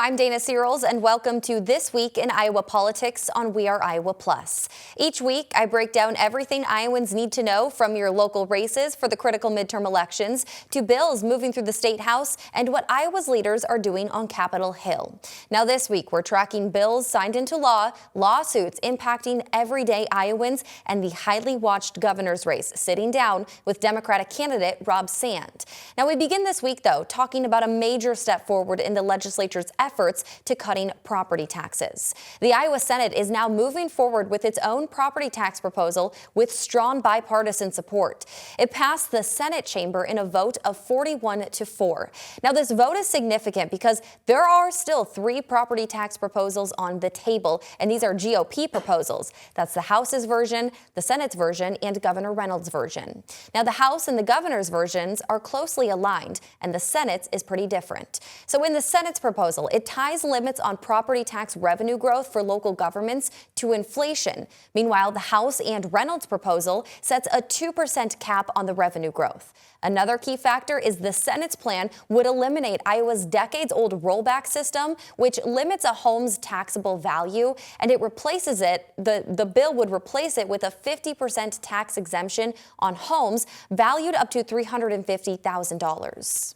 I'm Dana Searles, and welcome to This Week in Iowa Politics on We Are Iowa Plus. Each week, I break down everything Iowans need to know, from your local races for the critical midterm elections to bills moving through the State House and what Iowa's leaders are doing on Capitol Hill. Now this week, we're tracking bills signed into law, lawsuits impacting everyday Iowans, and the highly watched governor's race sitting down with Democratic candidate Rob Sand. Now we begin this week, though, talking about a major step forward in the legislature's efforts to cutting property taxes. The Iowa Senate is now moving forward with its own property tax proposal with strong bipartisan support. It passed the Senate chamber in a vote of 41-4. Now this vote is significant because there are still 3 property tax proposals on the table, and these are GOP proposals. That's the House's version, the Senate's version, and Governor Reynolds' version. Now the House and the governor's versions are closely aligned, and the Senate's is pretty different. So in the Senate's proposal, it ties limits on property tax revenue growth for local governments to inflation. Meanwhile, the House and Reynolds' proposal sets a 2% cap on the revenue growth. Another key factor is the Senate's plan would eliminate Iowa's decades-old rollback system, which limits a home's taxable value, and it replaces it. The bill would replace it with a 50% tax exemption on homes valued up to $350,000.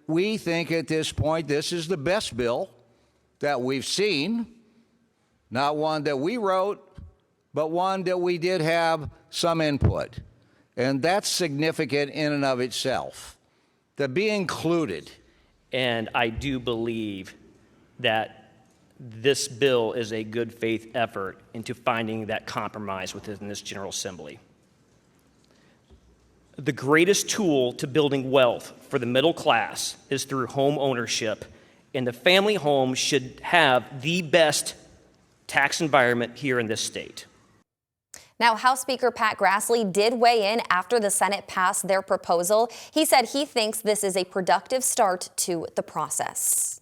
We think at this point this is the best bill that we've seen, not one that we wrote, but one that we did have some input. And that's significant in and of itself, to be included. And I do believe that this bill is a good faith effort into finding that compromise within this General Assembly. The greatest tool to building wealth for the middle class is through home ownership, and the family home should have the best tax environment here in this state. Now, House Speaker Pat Grassley did weigh in after the Senate passed their proposal. He said he thinks this is a productive start to the process.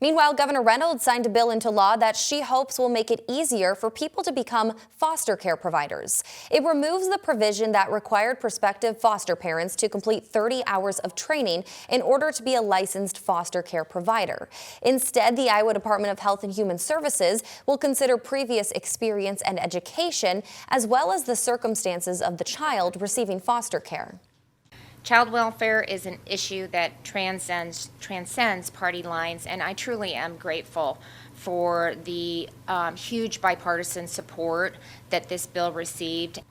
Meanwhile, Governor Reynolds signed a bill into law that she hopes will make it easier for people to become foster care providers. It removes the provision that required prospective foster parents to complete 30 hours of training in order to be a licensed foster care provider. Instead, the Iowa Department of Health and Human Services will consider previous experience and education, as well as the circumstances of the child receiving foster care. Child welfare is an issue that transcends party lines, and I truly am grateful for the huge bipartisan support that this bill received.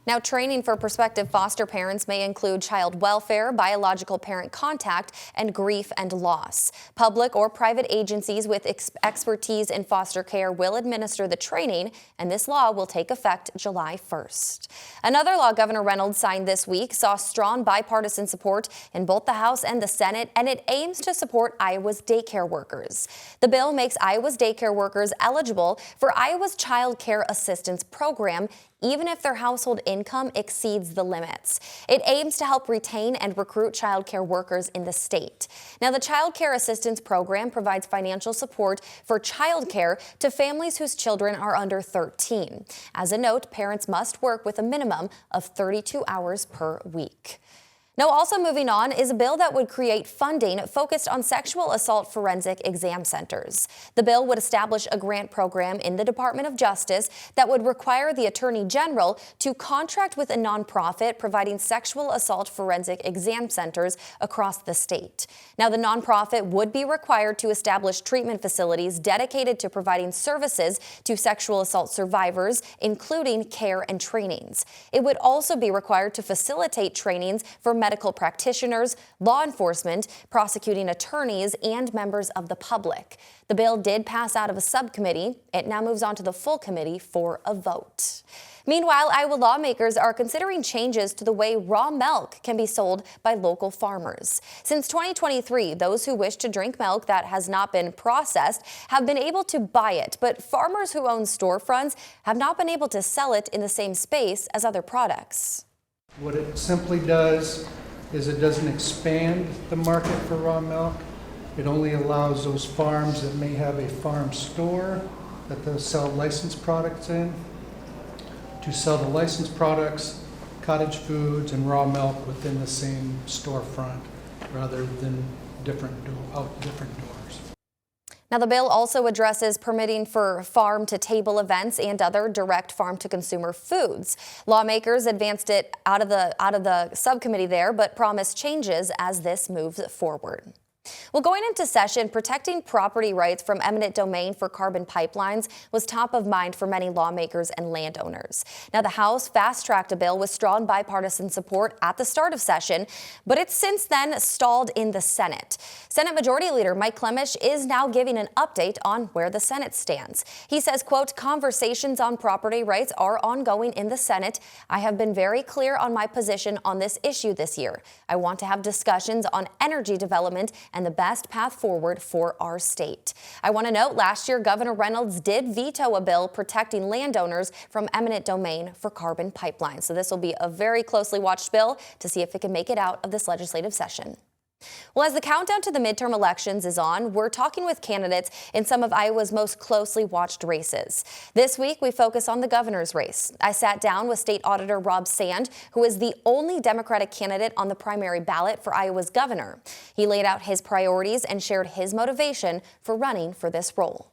Now, training for prospective foster parents may include child welfare, biological parent contact, and grief and loss. Public or private agencies with expertise in foster care will administer the training, and this law will take effect July 1st. Another law Governor Reynolds signed this week saw strong bipartisan support in both the House and the Senate, and it aims to support Iowa's daycare workers. The bill makes Iowa's daycare workers eligible for Iowa's Child Care Assistance Program, even if their household income exceeds the limits. It aims to help retain and recruit child care workers in the state. Now, the Child Care Assistance Program provides financial support for child care to families whose children are under 13. As a note, parents must work with a minimum of 32 hours per week. Now, also moving on is a bill that would create funding focused on sexual assault forensic exam centers. The bill would establish a grant program in the Department of Justice that would require the Attorney General to contract with a nonprofit providing sexual assault forensic exam centers across the state. Now, the nonprofit would be required to establish treatment facilities dedicated to providing services to sexual assault survivors, including care and trainings. It would also be required to facilitate trainings for medical practitioners, law enforcement, prosecuting attorneys, and members of the public. The bill did pass out of a subcommittee. It now moves on to the full committee for a vote. Meanwhile, Iowa lawmakers are considering changes to the way raw milk can be sold by local farmers. Since 2023, those who wish to drink milk that has not been processed have been able to buy it, but farmers who own storefronts have not been able to sell it in the same space as other products. What it simply does is it doesn't expand the market for raw milk. It only allows those farms that may have a farm store that they'll sell licensed products in to sell the licensed products, cottage foods, and raw milk within the same storefront rather than different doors. Now, the bill also addresses permitting for farm-to-table events and other direct farm-to-consumer foods. Lawmakers advanced it out of the subcommittee there, but promised changes as this moves forward. Well, going into session, protecting property rights from eminent domain for carbon pipelines was top of mind for many lawmakers and landowners. Now, the House fast-tracked a bill with strong bipartisan support at the start of session, but it's since then stalled in the Senate. Senate Majority Leader Mike Clemish is now giving an update on where the Senate stands. He says, quote, "Conversations on property rights are ongoing in the Senate. I have been very clear on my position on this issue this year. I want to have discussions on energy development and the best path forward for our state." I want to note, last year, Governor Reynolds did veto a bill protecting landowners from eminent domain for carbon pipelines. So this will be a very closely watched bill to see if it can make it out of this legislative session. Well, as the countdown to the midterm elections is on, we're talking with candidates in some of Iowa's most closely watched races. This week, we focus on the governor's race. I sat down with State Auditor Rob Sand, who is the only Democratic candidate on the primary ballot for Iowa's governor. He laid out his priorities and shared his motivation for running for this role.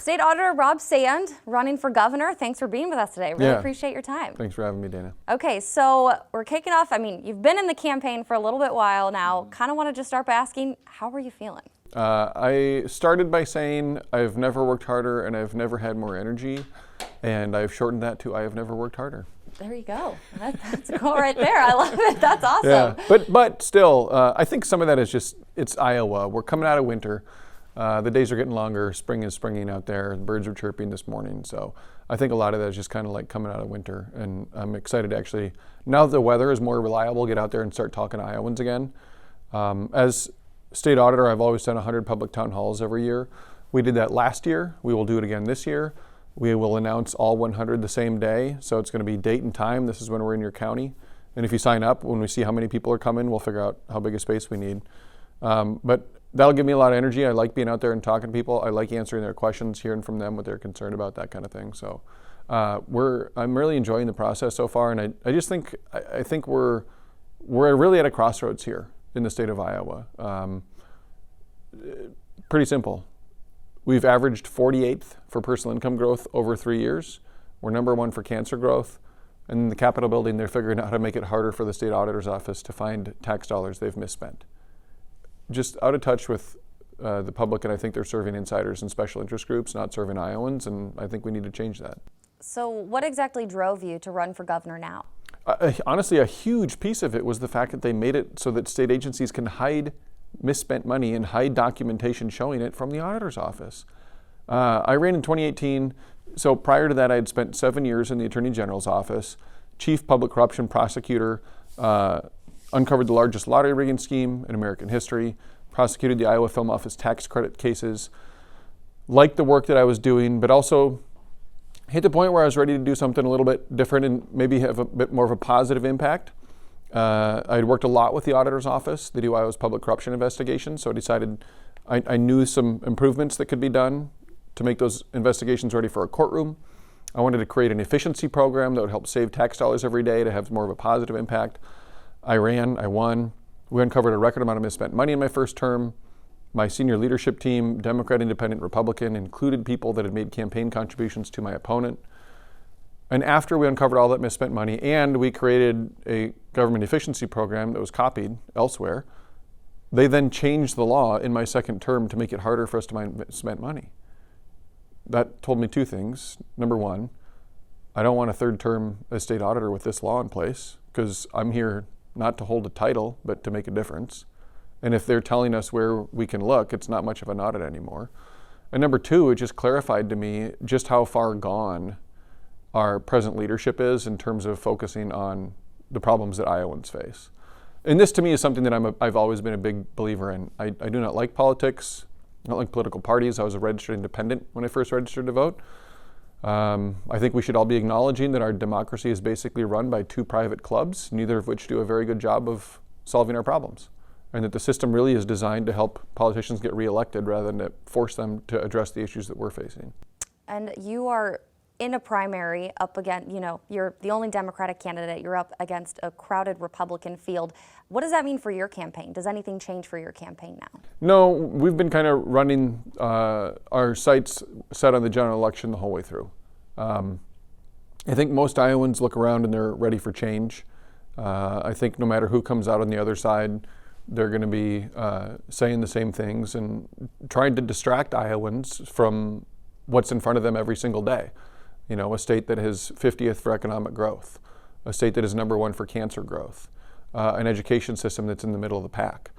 State Auditor Rob Sand, running for governor. Thanks for being with us today. Really appreciate your time. Thanks for having me, Dana. Okay, so we're kicking off. I mean, you've been in the campaign for a little bit while now. Kind of want to just start by asking, how are you feeling? I started by saying I've never worked harder and I've never had more energy, and I've shortened that to I have never worked harder. There you go. That's cool right there. I love it. That's awesome. Yeah, but still, I think some of that is just, it's Iowa. We're coming out of winter. The days are getting longer. Spring is springing out there. The birds are chirping this morning. So I think a lot of that is just kind of like coming out of winter. And I'm excited to actually, now that the weather is more reliable, get out there and start talking to Iowans again. As state auditor, I've always done 100 public town halls every year. We did that last year. We will do it again this year. We will announce all 100 the same day. So it's going to be date and time. This is when we're in your county. And if you sign up, when we see how many people are coming, we'll figure out how big a space we need. But that'll give me a lot of energy. I like being out there and talking to people. I like answering their questions, hearing from them what they're concerned about, that kind of thing. So I'm really enjoying the process so far, and I just think I think we're really at a crossroads here in the state of Iowa. Pretty simple. We've averaged 48th for personal income growth over 3 years. We're number one for cancer growth. And in the Capitol building, they're figuring out how to make it harder for the state auditor's office to find tax dollars they've misspent. Just out of touch with the public, and I think they're serving insiders and special interest groups, not serving Iowans, and I think we need to change that. So what exactly drove you to run for governor now? Honestly, a huge piece of it was the fact that they made it so that state agencies can hide misspent money and hide documentation showing it from the auditor's office. I ran in 2018, so prior to that I had spent 7 years in the Attorney General's office, chief public corruption prosecutor, uncovered the largest lottery rigging scheme in American history, prosecuted the Iowa Film Office tax credit cases, liked the work that I was doing, but also hit the point where I was ready to do something a little bit different and maybe have a bit more of a positive impact. I had worked a lot with the auditor's office. They do Iowa's public corruption investigations, so I decided I knew some improvements that could be done to make those investigations ready for a courtroom. I wanted to create an efficiency program that would help save tax dollars every day to have more of a positive impact. I ran, I won. We uncovered a record amount of misspent money in my first term. My senior leadership team, Democrat, Independent, Republican, included people that had made campaign contributions to my opponent. And after we uncovered all that misspent money and we created a government efficiency program that was copied elsewhere, they then changed the law in my second term to make it harder for us to find misspent money. That told me two things. Number one, I don't want a third term as state auditor with this law in place, because I'm here not to hold a title, but to make a difference. And if they're telling us where we can look, it's not much of an audit anymore. And number two, it just clarified to me just how far gone our present leadership is in terms of focusing on the problems that Iowans face. And this to me is something that I've always been a big believer in. I do not like politics. I don't like political parties. I was a registered independent when I first registered to vote. I think we should all be acknowledging that our democracy is basically run by two private clubs, neither of which do a very good job of solving our problems. And that the system really is designed to help politicians get reelected rather than to force them to address the issues that we're facing. And you are in a primary up against, you're the only Democratic candidate, you're up against a crowded Republican field. What does that mean for your campaign? Does anything change for your campaign now? No, we've been kind of running our sights set on the general election the whole way through. I think most Iowans look around and they're ready for change. I think no matter who comes out on the other side, they're going to be saying the same things and trying to distract Iowans from what's in front of them every single day. A state that is 50th for economic growth, a state that is #1 for cancer growth, an education system that's in the middle of the pack.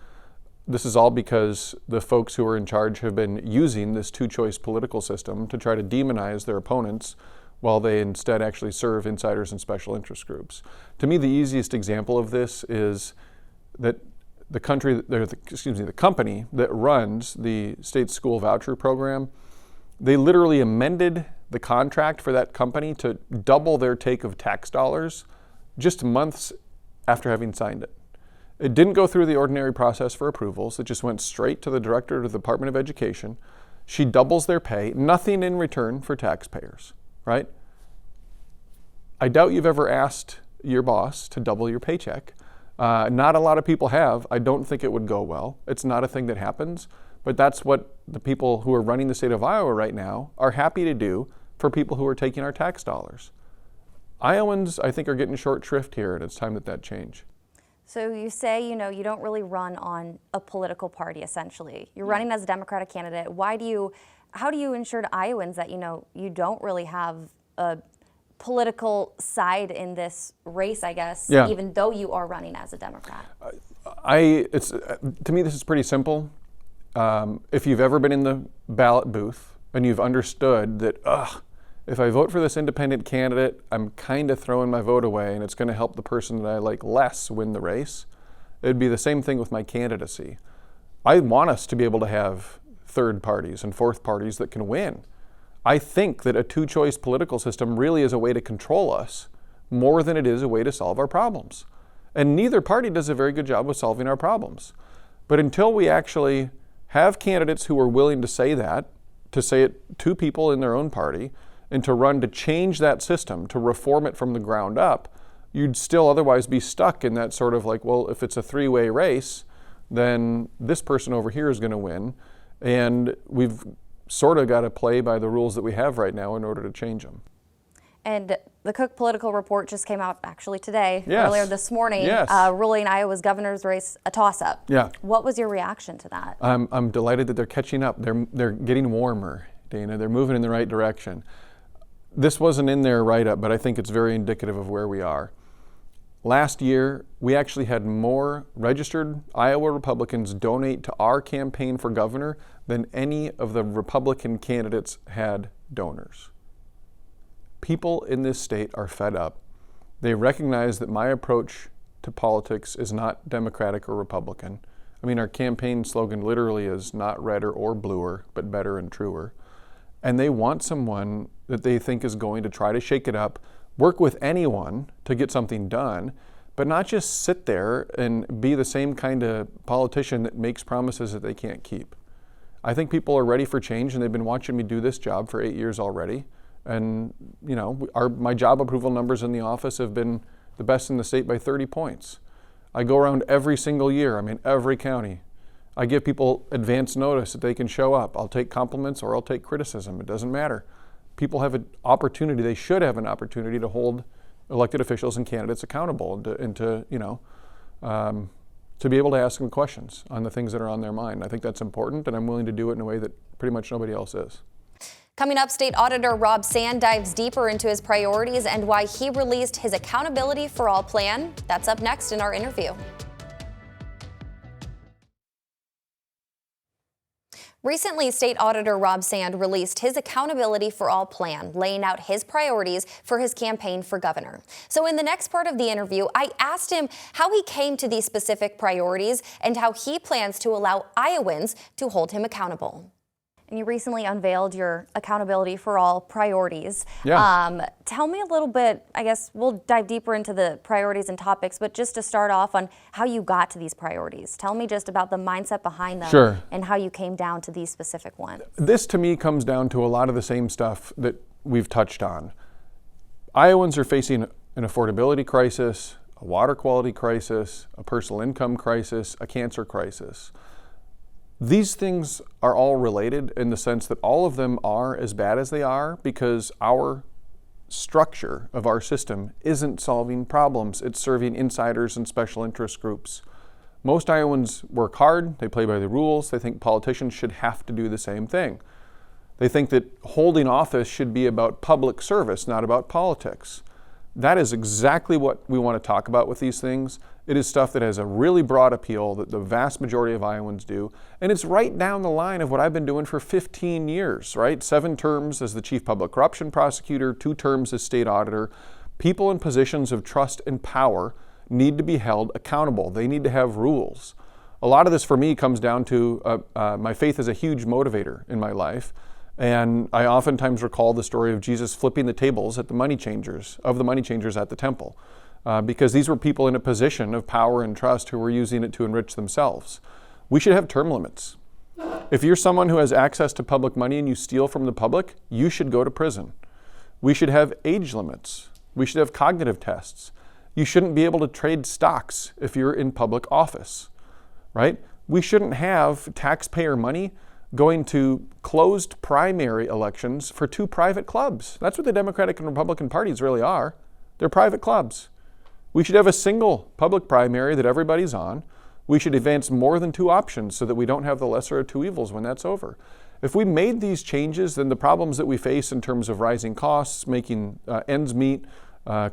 This is all because the folks who are in charge have been using this two-choice political system to try to demonize their opponents while they instead actually serve insiders and special interest groups. To me, the easiest example of this is that the company that runs the state school voucher program, they literally amended the contract for that company to double their take of tax dollars just months after having signed it. It didn't go through the ordinary process for approvals. It just went straight to the director of the Department of Education. She doubles their pay, nothing in return for taxpayers, right? I doubt you've ever asked your boss to double your paycheck. Not a lot of people have. I don't think it would go well. It's not a thing that happens, but that's what the people who are running the state of Iowa right now are happy to do for people who are taking our tax dollars. Iowans, I think, are getting short shrift here, and it's time that change. So you say, you don't really run on a political party, essentially. You're running as a Democratic candidate. How do you ensure to Iowans that, you don't really have a political side in this race, I guess, even though you are running as a Democrat? To me, this is pretty simple. If you've ever been in the ballot booth and you've understood that, if I vote for this independent candidate, I'm kind of throwing my vote away and it's going to help the person that I like less win the race, it'd be the same thing with my candidacy. I want us to be able to have third parties and fourth parties that can win. I think that a two-choice political system really is a way to control us more than it is a way to solve our problems. And neither party does a very good job of solving our problems. But until we actually have candidates who are willing to say that, to say it to people in their own party, and to run to change that system, to reform it from the ground up, you'd still otherwise be stuck in that sort of like, well, if it's a three-way race, then this person over here is going to win. And we've sort of got to play by the rules that we have right now in order to change them. And the Cook Political Report just came out actually today, Yes. earlier this morning, Yes. ruling Iowa's governor's race a toss-up. Yeah. What was your reaction to that? I'm delighted that they're catching up. They're getting warmer, Dana. They're moving in the right direction. This wasn't in their write-up, but I think it's very indicative of where we are. Last year, we actually had more registered Iowa Republicans donate to our campaign for governor than any of the Republican candidates had donors. People in this state are fed up. They recognize that my approach to politics is not Democratic or Republican. I mean, our campaign slogan literally is not redder or bluer, but better and truer. And they want someone that they think is going to try to shake it up, work with anyone to get something done, but not just sit there and be the same kind of politician that makes promises that they can't keep. I think people are ready for change, and they've been watching me do this job for 8 years already. And my job approval numbers in the office have been the best in the state by 30 points. I go around every single year. I'm in every county. I give people advance notice that they can show up. I'll take compliments or I'll take criticism. It doesn't matter. People have an opportunity. They should have an opportunity to hold elected officials and candidates accountable and to be able to ask them questions on the things that are on their mind. I think that's important, and I'm willing to do it in a way that pretty much nobody else is. Coming up, State Auditor Rob Sand dives deeper into his priorities and why he released his Accountability for All plan. That's up next in our interview. Recently, State Auditor Rob Sand released his Accountability for All plan, laying out his priorities for his campaign for governor. So in the next part of the interview, I asked him how he came to these specific priorities and how he plans to allow Iowans to hold him accountable. And you recently unveiled your Accountability for All priorities. Yeah. Tell me a little bit, I guess we'll dive deeper into the priorities and topics, but just to start off on how you got to these priorities. Tell me just about the mindset behind them. Sure. And how you came down to these specific ones. This to me comes down to a lot of the same stuff that we've touched on. Iowans are facing an affordability crisis, a water quality crisis, a personal income crisis, a cancer crisis. These things are all related in the sense that all of them are as bad as they are because our structure of our system isn't solving problems. It's serving insiders and special interest groups. Most Iowans work hard, they play by the rules, they think politicians should have to do the same thing. They think that holding office should be about public service, not about politics. That is exactly what we want to talk about with these things. It is stuff that has a really broad appeal that the vast majority of Iowans do. And it's right down the line of what I've been doing for 15 years, right? 7 terms as the chief public corruption prosecutor, 2 terms as state auditor. People in positions of trust and power need to be held accountable. They need to have rules. A lot of this for me comes down to my faith is a huge motivator in my life. And I oftentimes recall the story of Jesus flipping the tables at the money changers at the temple, because these were people in a position of power and trust who were using it to enrich themselves. We should have term limits. If you're someone who has access to public money and you steal from the public, you should go to prison. We should have age limits. We should have cognitive tests. You shouldn't be able to trade stocks if you're in public office, right? We shouldn't have taxpayer money going to closed primary elections for 2 private clubs. That's what the Democratic and Republican parties really are. They're private clubs. We should have a single public primary that everybody's on. We should advance more than 2 options so that we don't have the lesser of 2 evils when that's over. If we made these changes, then the problems that we face in terms of rising costs, making ends meet,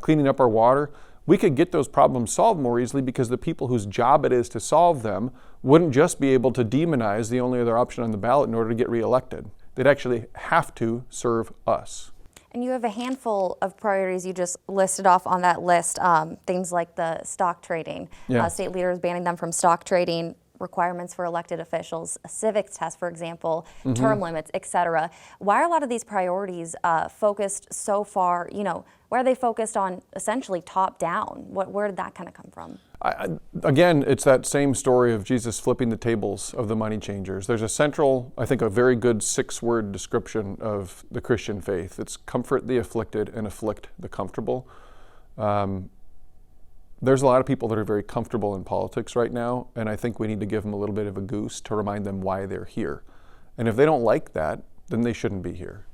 cleaning up our water, we could get those problems solved more easily because the people whose job it is to solve them wouldn't just be able to demonize the only other option on the ballot in order to get reelected. They'd actually have to serve us. And you have a handful of priorities you just listed off on that list, things like the stock trading. Yeah. State leaders banning them from stock trading, requirements for elected officials, a civics test, for example, term limits, et cetera. Why are a lot of these priorities focused so far, why are they focused on essentially top down? Where did that kind of come from? Again, it's that same story of Jesus flipping the tables of the money changers. There's a central, I think, a very good 6-word description of the Christian faith. It's comfort the afflicted and afflict the comfortable. There's a lot of people that are very comfortable in politics right now, and I think we need to give them a little bit of a goose to remind them why they're here. And if they don't like that, then they shouldn't be here.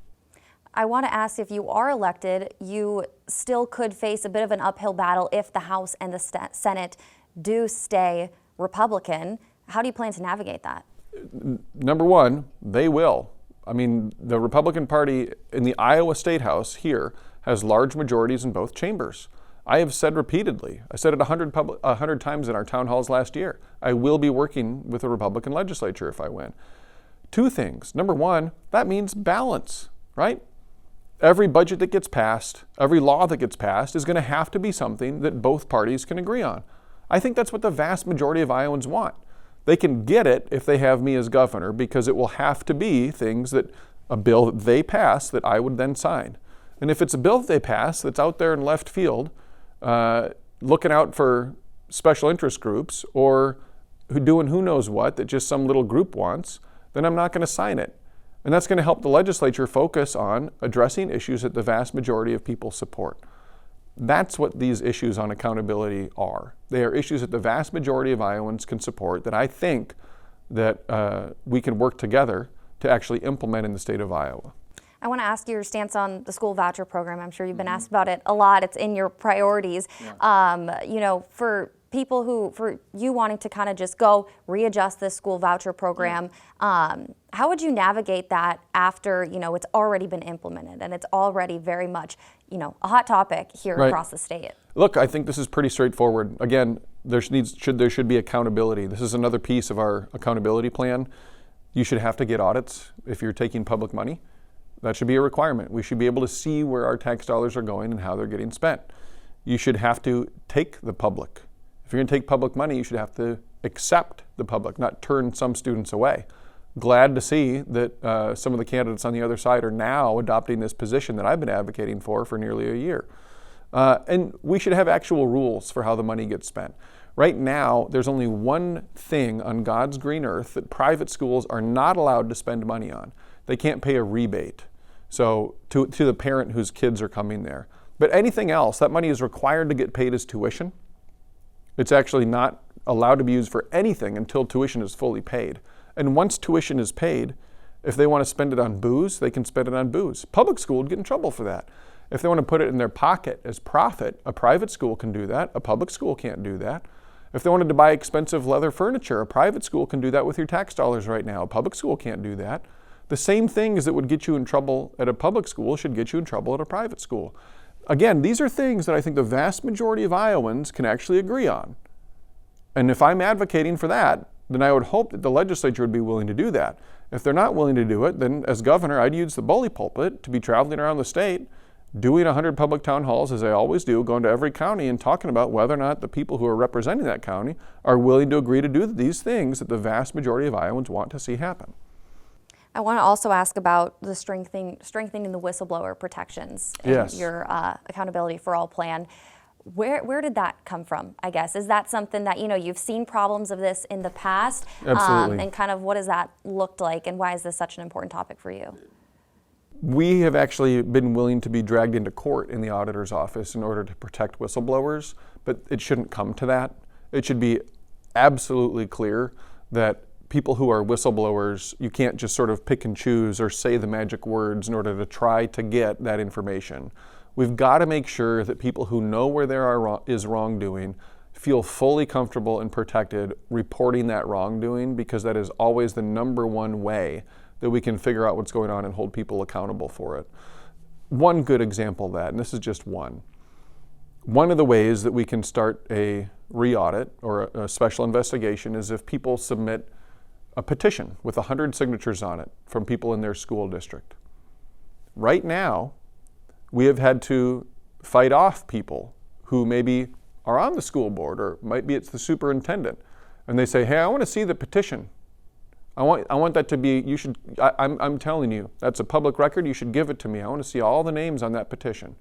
I want to ask, if you are elected, you still could face a bit of an uphill battle if the House and the Senate do stay Republican. How do you plan to navigate that? Number one, they will. I mean, the Republican Party in the Iowa State House here has large majorities in both chambers. I have said repeatedly, I said it 100 times in our town halls last year, I will be working with the Republican legislature if I win. 2 things. Number one, that means balance, right? Every budget that gets passed, every law that gets passed is going to have to be something that both parties can agree on. I think that's what the vast majority of Iowans want. They can get it if they have me as governor because it will have to be things that a bill that they pass that I would then sign. And if it's a bill that they pass that's out there in left field, looking out for special interest groups or doing who knows what that just some little group wants, then I'm not going to sign it. And that's going to help the legislature focus on addressing issues that the vast majority of people support. That's what these issues on accountability are. They are issues that the vast majority of Iowans can support that I think that we can work together to actually implement in the state of Iowa. I want to ask you your stance on the school voucher program. I'm sure you've been asked about it a lot. It's in your priorities. Yeah. For people for you wanting to kind of just go readjust this school voucher program, how would you navigate that after, it's already been implemented and it's already very much, a hot topic here across the state? Look, I think this is pretty straightforward. Again, there should be accountability. This is another piece of our accountability plan. You should have to get audits if you're taking public money. That should be a requirement. We should be able to see where our tax dollars are going and how they're getting spent. You should have to take the public. If you're going to take public money, you should have to accept the public, not turn some students away. Glad to see that some of the candidates on the other side are now adopting this position that I've been advocating for nearly a year. And we should have actual rules for how the money gets spent. Right now, there's only one thing on God's green earth that private schools are not allowed to spend money on. They can't pay a rebate. So to the parent whose kids are coming there. But anything else, that money is required to get paid as tuition. It's actually not allowed to be used for anything until tuition is fully paid. And once tuition is paid, if they want to spend it on booze, they can spend it on booze. Public school would get in trouble for that. If they want to put it in their pocket as profit, a private school can do that. A public school can't do that. If they wanted to buy expensive leather furniture, a private school can do that with your tax dollars right now. A public school can't do that. The same things that would get you in trouble at a public school should get you in trouble at a private school. Again, these are things that I think the vast majority of Iowans can actually agree on. And if I'm advocating for that, then I would hope that the legislature would be willing to do that. If they're not willing to do it, then as governor, I'd use the bully pulpit to be traveling around the state, doing 100 public town halls, as I always do, going to every county and talking about whether or not the people who are representing that county are willing to agree to do these things that the vast majority of Iowans want to see happen. I want to also ask about the strengthening the whistleblower protections in Yes. your Accountability for All plan. Where did that come from, I guess? Is that something that, you've seen problems of this in the past? Absolutely. And kind of what has that looked like, and why is this such an important topic for you? We have actually been willing to be dragged into court in the auditor's office in order to protect whistleblowers, but it shouldn't come to that. It should be absolutely clear that people who are whistleblowers, you can't just sort of pick and choose or say the magic words in order to try to get that information. We've got to make sure that people who know where there is wrongdoing feel fully comfortable and protected reporting that wrongdoing, because that is always the number one way that we can figure out what's going on and hold people accountable for it. One good example of that, and this is just one of the ways that we can start a re-audit or a special investigation is if people submit a petition with 100 signatures on it from people in their school district. Right now, we have had to fight off people who maybe are on the school board, or might be it's the superintendent, and they say, hey, I want to see the petition. I want that to be, I'm telling you, that's a public record, you should give it to me. I want to see all the names on that petition.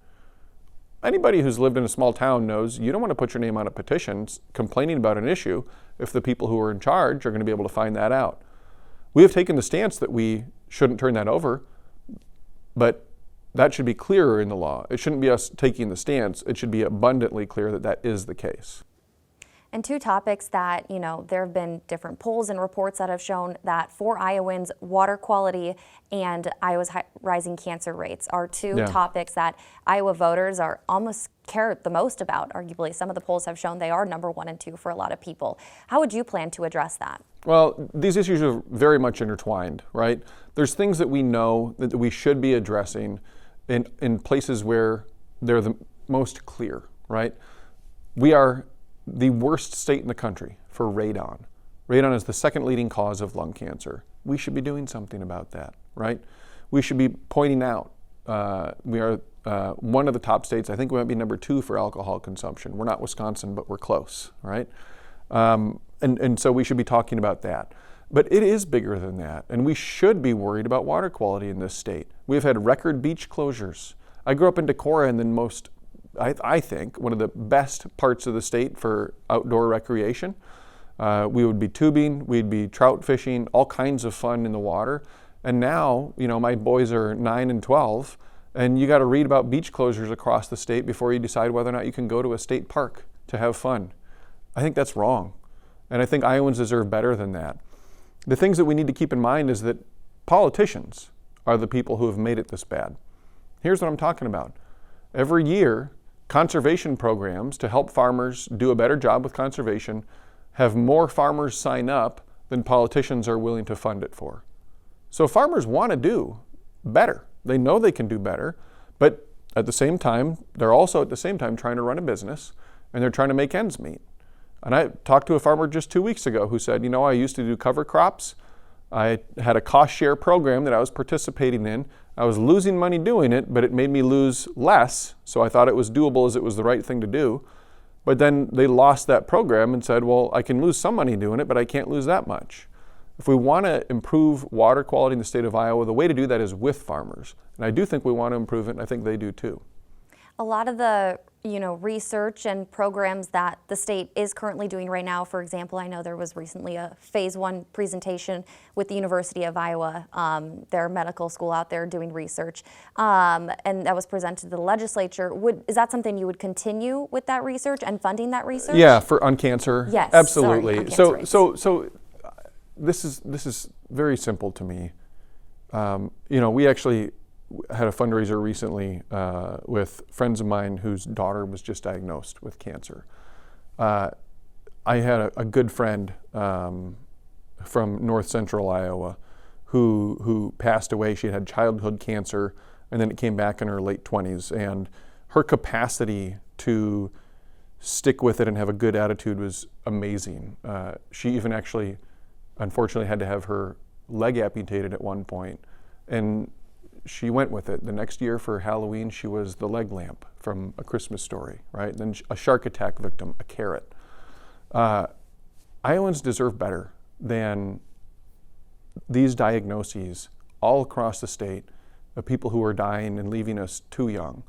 Anybody who's lived in a small town knows you don't want to put your name on a petition complaining about an issue if the people who are in charge are going to be able to find that out. We have taken the stance that we shouldn't turn that over, but that should be clearer in the law. It shouldn't be us taking the stance. It should be abundantly clear that that is the case. And two topics that, there have been different polls and reports that have shown that for Iowans, water quality and Iowa's rising cancer rates are two topics that Iowa voters are almost care the most about. Arguably, some of the polls have shown they are number 1 and 2 for a lot of people. How would you plan to address that? Well, these issues are very much intertwined, right? There's things that we know that we should be addressing in places where they're the most clear, right? We are the worst state in the country for radon. Radon is the second leading cause of lung cancer. We should be doing something about that, right? We should be pointing out we are one of the top states. I think we might be number 2 for alcohol consumption. We're not Wisconsin, but we're close, right? And so we should be talking about that. But it is bigger than that, and we should be worried about water quality in this state. We've had record beach closures. I grew up in Decorah, and then I think, one of the best parts of the state for outdoor recreation. We would be tubing, we'd be trout fishing, all kinds of fun in the water. And now, my boys are 9 and 12, and you got to read about beach closures across the state before you decide whether or not you can go to a state park to have fun. I think that's wrong. And I think Iowans deserve better than that. The things that we need to keep in mind is that politicians are the people who have made it this bad. Here's what I'm talking about. Every year, conservation programs to help farmers do a better job with conservation have more farmers sign up than politicians are willing to fund it for. So farmers want to do better. They know they can do better, but at the same time, they're also at the same time trying to run a business, and they're trying to make ends meet. And I talked to a farmer just 2 weeks ago who said, I used to do cover crops. I had a cost share program that I was participating in. I was losing money doing it, but it made me lose less, so I thought it was doable as it was the right thing to do. But then they lost that program and said, well, I can lose some money doing it, but I can't lose that much. If we want to improve water quality in the state of Iowa, the way to do that is with farmers. And I do think we want to improve it, and I think they do too. A lot of the research and programs that the state is currently doing right now, for example, I know there was recently a phase 1 presentation with the University of Iowa, their medical school out there doing research, and that was presented to the legislature. Is that something you would continue with, that research and funding that research? Yeah, on cancer. Yes, absolutely. Sorry, on cancer So this is very simple to me. We actually had a fundraiser recently with friends of mine whose daughter was just diagnosed with cancer. I had a good friend from north central Iowa who passed away. She had childhood cancer, and then it came back in her late 20s. And her capacity to stick with it and have a good attitude was amazing. She even actually, unfortunately, had to have her leg amputated at one point, and she went with it. The next year for Halloween, she was the leg lamp from A Christmas Story, right? Then a shark attack victim, a carrot. Iowans deserve better than these diagnoses all across the state of people who are dying and leaving us too young.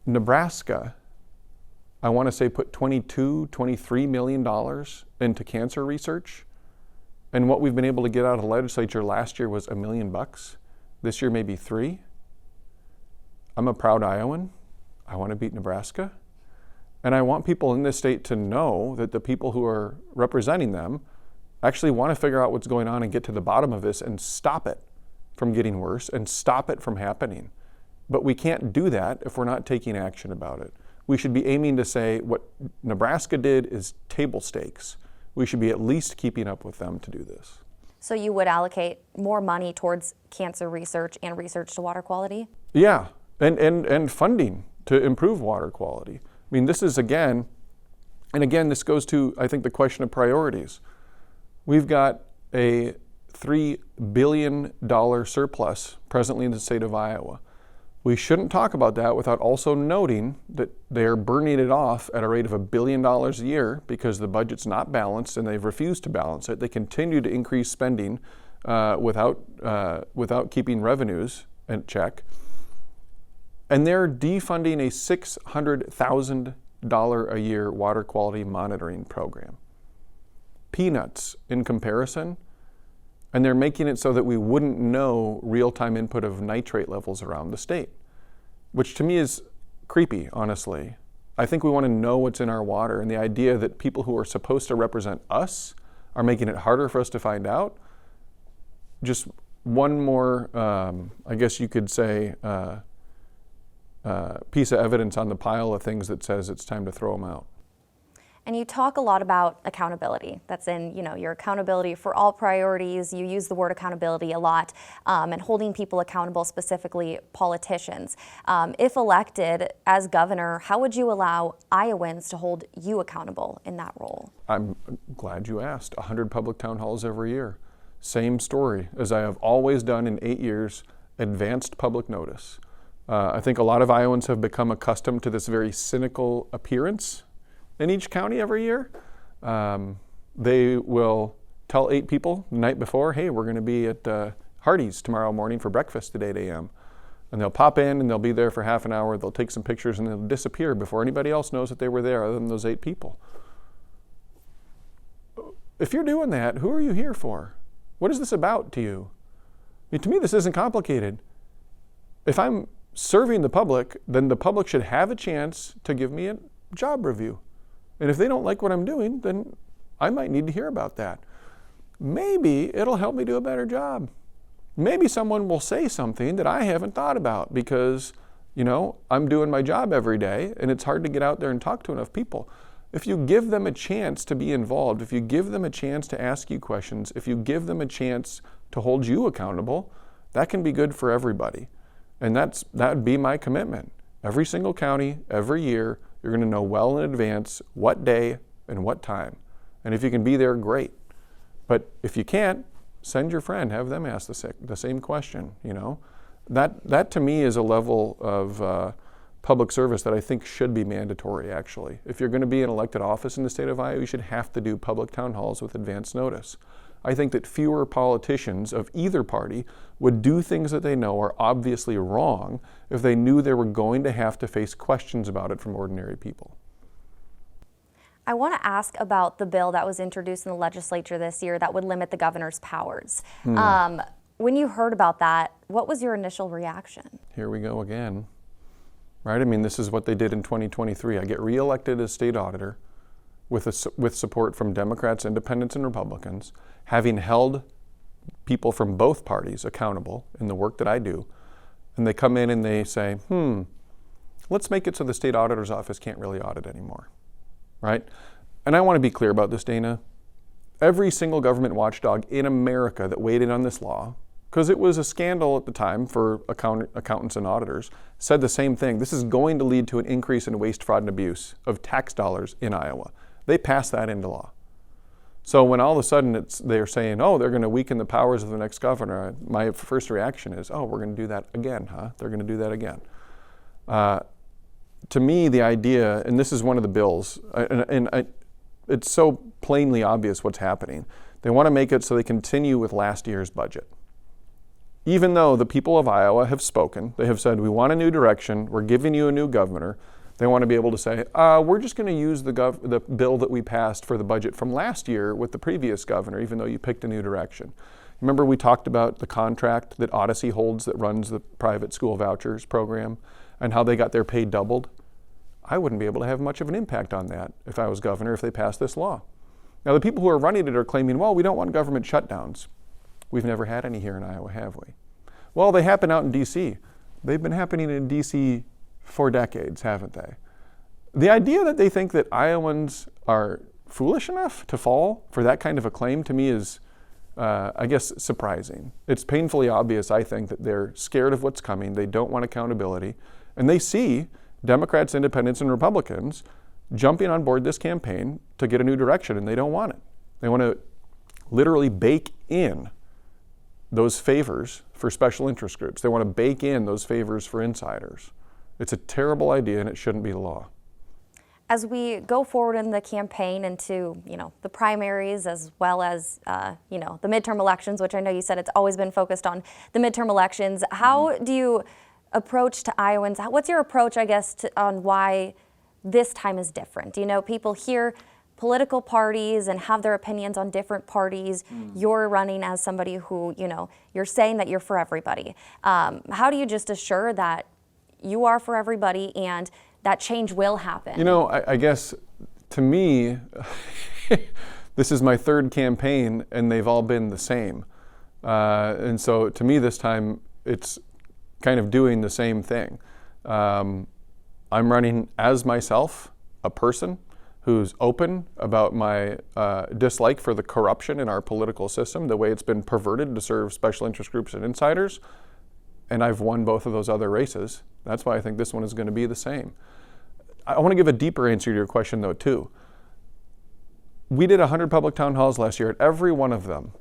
Nebraska, I want to say, put $23 million into cancer research. And what we've been able to get out of the legislature last year was $1 million. This year maybe $3 million. I'm a proud Iowan. I want to beat Nebraska. And I want people in this state to know that the people who are representing them actually want to figure out what's going on and get to the bottom of this and stop it from getting worse and stop it from happening. But we can't do that if we're not taking action about it. We should be aiming to say what Nebraska did is table stakes. We should be at least keeping up with them to do this. So you would allocate more money towards cancer research and research to water quality? Yeah, and funding to improve water quality. I mean, this is again, this goes to, I think, the question of priorities. We've got a $3 billion surplus presently in the state of Iowa. We shouldn't talk about that without also noting that they're burning it off at a rate of $1 billion a year because the budget's not balanced and they've refused to balance it. They continue to increase spending without keeping revenues in check. And they're defunding a $600,000 a year water quality monitoring program. Peanuts in comparison. And they're making it so that we wouldn't know real-time input of nitrate levels around the state, which to me is creepy, honestly. I think we want to know what's in our water, and the idea that people who are supposed to represent us are making it harder for us to find out, just one more, I guess you could say, piece of evidence on the pile of things that says it's time to throw them out. And you talk a lot about accountability. That's in, your accountability for all priorities. You use the word accountability a lot, and holding people accountable, specifically politicians. If elected as governor, how would you allow Iowans to hold you accountable in that role? I'm glad you asked. 100 public town halls every year. Same story as I have always done in 8 years, advanced public notice. I think a lot of Iowans have become accustomed to this very cynical appearance in each county every year. They will tell 8 people the night before, hey, we're going to be at Hardee's tomorrow morning for breakfast at 8 a.m. And they'll pop in and they'll be there for half an hour, they'll take some pictures and they'll disappear before anybody else knows that they were there other than those 8 people. If you're doing that, who are you here for? What is this about to you? I mean, to me, this isn't complicated. If I'm serving the public, then the public should have a chance to give me a job review. And if they don't like what I'm doing, then I might need to hear about that. Maybe it'll help me do a better job. Maybe someone will say something that I haven't thought about because, I'm doing my job every day and it's hard to get out there and talk to enough people. If you give them a chance to be involved, if you give them a chance to ask you questions, if you give them a chance to hold you accountable, that can be good for everybody. And that would be my commitment. Every single county, every year, you're going to know well in advance what day and what time. And if you can be there, great. But if you can't, send your friend, have them ask the same question, That to me is a level of public service that I think should be mandatory, actually. If you're going to be in elected office in the state of Iowa, you should have to do public town halls with advance notice. I think that fewer politicians of either party would do things that they know are obviously wrong if they knew they were going to have to face questions about it from ordinary people. I want to ask about the bill that was introduced in the legislature this year that would limit the governor's powers. When you heard about that, what was your initial reaction? Here we go again, right? I mean, this is what they did in 2023. I get reelected as state auditor with support from Democrats, independents, and Republicans, having held people from both parties accountable in the work that I do. And they come in and they say, let's make it so the state auditor's office can't really audit anymore, right? And I want to be clear about this, Dana. Every single government watchdog in America that weighed in on this law, because it was a scandal at the time for accountants and auditors, said the same thing. This is going to lead to an increase in waste, fraud, and abuse of tax dollars in Iowa. They passed that into law. So when all of a sudden they're saying, oh, they're going to weaken the powers of the next governor, my first reaction is, oh, we're going to do that again, huh? They're going to do that again. To me, the idea, and this is one of the bills, it's so plainly obvious what's happening. They want to make it so they continue with last year's budget. Even though the people of Iowa have spoken, they have said, we want a new direction, we're giving you a new governor, they want to be able to say, we're just going to use the bill that we passed for the budget from last year with the previous governor, even though you picked a new direction. Remember we talked about the contract that Odyssey holds that runs the private school vouchers program and how they got their pay doubled? I wouldn't be able to have much of an impact on that if I was governor if they passed this law. Now the people who are running it are claiming, well, we don't want government shutdowns. We've never had any here in Iowa, have we? Well, they happen out in D.C. They've been happening in D.C. for decades, haven't they? The idea that they think that Iowans are foolish enough to fall for that kind of a claim to me is, I guess, surprising. It's painfully obvious, I think, that they're scared of what's coming. They don't want accountability. And they see Democrats, independents, and Republicans jumping on board this campaign to get a new direction, and they don't want it. They want to literally bake in those favors for special interest groups. They want to bake in those favors for insiders. It's a terrible idea, and it shouldn't be the law. As we go forward in the campaign into, the primaries as well as, the midterm elections, which I know you said it's always been focused on the midterm elections, how do you approach to Iowans? What's your approach, I guess, on why this time is different? People hear political parties and have their opinions on different parties. You're running as somebody who, you're saying that you're for everybody. How do you just assure that you are for everybody and that change will happen? I guess to me, this is my third campaign and they've all been the same. And so to me this time, it's kind of doing the same thing. I'm running as myself, a person who's open about my dislike for the corruption in our political system, the way it's been perverted to serve special interest groups and insiders. And I've won both of those other races. That's why I think this one is going to be the same. I want to give a deeper answer to your question, though, too. We did 100 public town halls last year. At every one of them,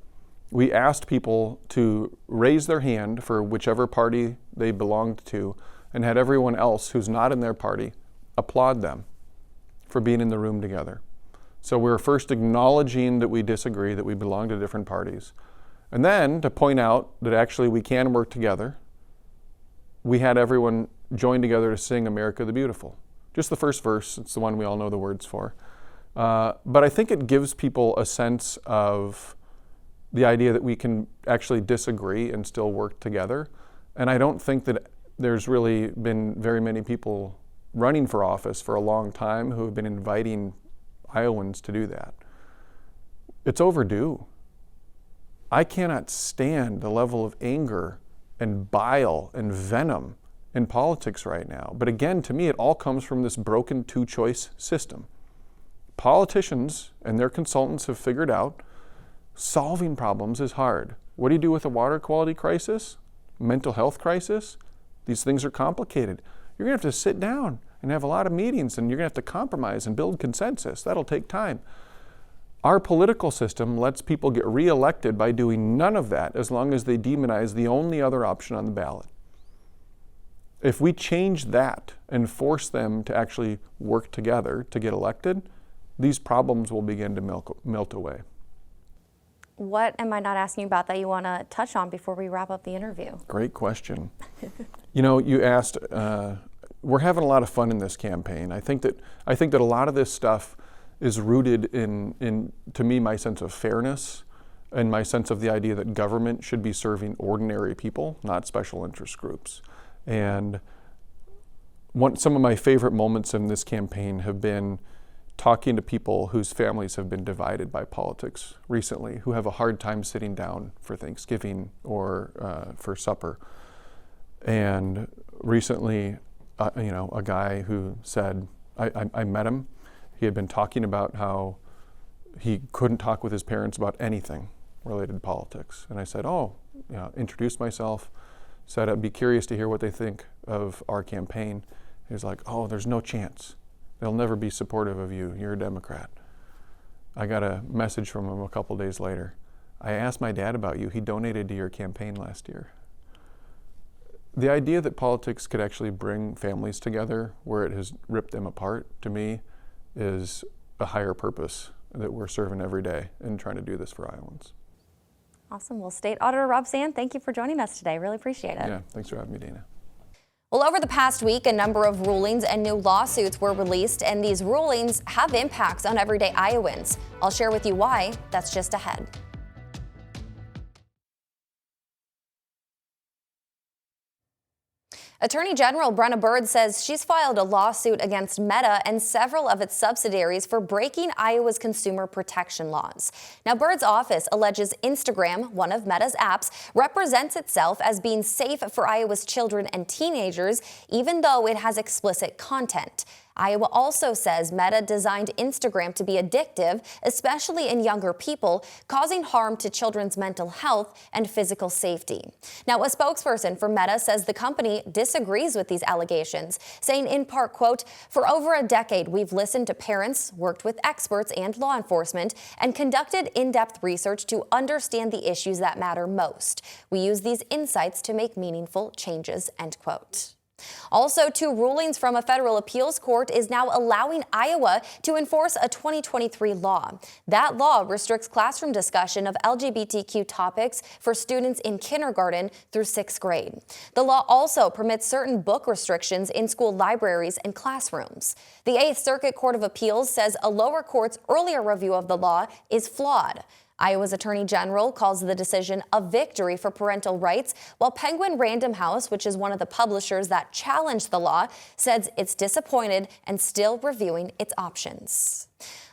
we asked people to raise their hand for whichever party they belonged to and had everyone else who's not in their party applaud them for being in the room together. So we're first acknowledging that we disagree, that we belong to different parties. And then to point out that actually we can work together, we had everyone join together to sing America the Beautiful. Just the first verse, it's the one we all know the words for. But I think it gives people a sense of the idea that we can actually disagree and still work together. And I don't think that there's really been very many people running for office for a long time who have been inviting Iowans to do that. It's overdue. I cannot stand the level of anger and bile and venom in politics right now. But again, to me, it all comes from this broken two-choice system. Politicians and their consultants have figured out solving problems is hard. What do you do with a water quality crisis? Mental health crisis? These things are complicated. You're going to have to sit down and have a lot of meetings, and you're going to have to compromise and build consensus. That'll take time. Our political system lets people get reelected by doing none of that as long as they demonize the only other option on the ballot. If we change that and force them to actually work together to get elected, these problems will begin to melt away. What am I not asking about that you want to touch on before we wrap up the interview? Great question. You know, you asked, we're having a lot of fun in this campaign. I think that a lot of this stuff is rooted in, to me, my sense of fairness and my sense of the idea that government should be serving ordinary people, not special interest groups. And some of my favorite moments in this campaign have been talking to people whose families have been divided by politics recently, who have a hard time sitting down for Thanksgiving or for supper. And recently, a guy who said, I met him. He had been talking about how he couldn't talk with his parents about anything related to politics. And I said, introduced myself, said I'd be curious to hear what they think of our campaign. He was like, there's no chance. They'll never be supportive of you. You're a Democrat. I got a message from him a couple days later. I asked my dad about you. He donated to your campaign last year. The idea that politics could actually bring families together where it has ripped them apart, to me, is a higher purpose that we're serving every day in trying to do this for Iowans. Awesome. Well, State Auditor Rob Sand, thank you for joining us today. Really appreciate it. Yeah, thanks for having me, Dana. Well, over the past week, a number of rulings and new lawsuits were released, and these rulings have impacts on everyday Iowans. I'll share with you why. That's just ahead. Attorney General Brenna Bird says she's filed a lawsuit against Meta and several of its subsidiaries for breaking Iowa's consumer protection laws. Now, Bird's office alleges Instagram, one of Meta's apps, represents itself as being safe for Iowa's children and teenagers, even though it has explicit content. Iowa also says Meta designed Instagram to be addictive, especially in younger people, causing harm to children's mental health and physical safety. Now, a spokesperson for Meta says the company disagrees with these allegations, saying in part, quote, "For over a decade, we've listened to parents, worked with experts and law enforcement, and conducted in-depth research to understand the issues that matter most. We use these insights to make meaningful changes," end quote. Also, two rulings from a federal appeals court is now allowing Iowa to enforce a 2023 law. That law restricts classroom discussion of LGBTQ topics for students in kindergarten through 6th grade. The law also permits certain book restrictions in school libraries and classrooms. The 8th Circuit Court of Appeals says a lower court's earlier review of the law is flawed. Iowa's Attorney General calls the decision a victory for parental rights, while Penguin Random House, which is one of the publishers that challenged the law, says it's disappointed and still reviewing its options.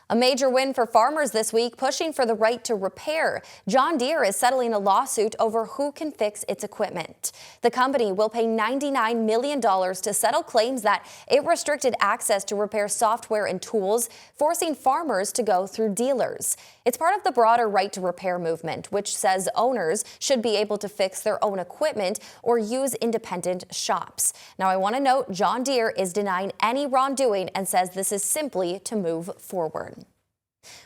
A major win for farmers this week, pushing for the right to repair. John Deere is settling a lawsuit over who can fix its equipment. The company will pay $99 million to settle claims that it restricted access to repair software and tools, forcing farmers to go through dealers. It's part of the broader right to repair movement, which says owners should be able to fix their own equipment or use independent shops. Now, I want to note John Deere is denying any wrongdoing and says this is simply to move forward.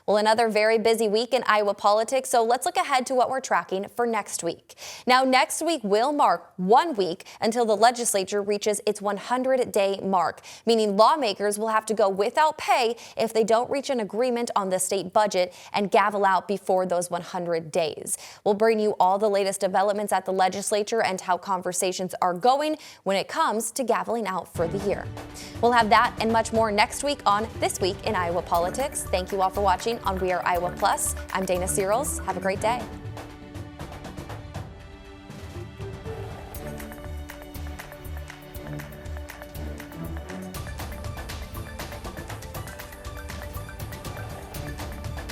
Well, another very busy week in Iowa politics, so let's look ahead to what we're tracking for next week. Now, next week will mark 1 week until the legislature reaches its 100-day mark, meaning lawmakers will have to go without pay if they don't reach an agreement on the state budget and gavel out before those 100 days. We'll bring you all the latest developments at the legislature and how conversations are going when it comes to gaveling out for the year. We'll have that and much more next week on This Week in Iowa Politics. Thank you all for watching on We Are Iowa Plus. I'm Dana Searles. Have a great day.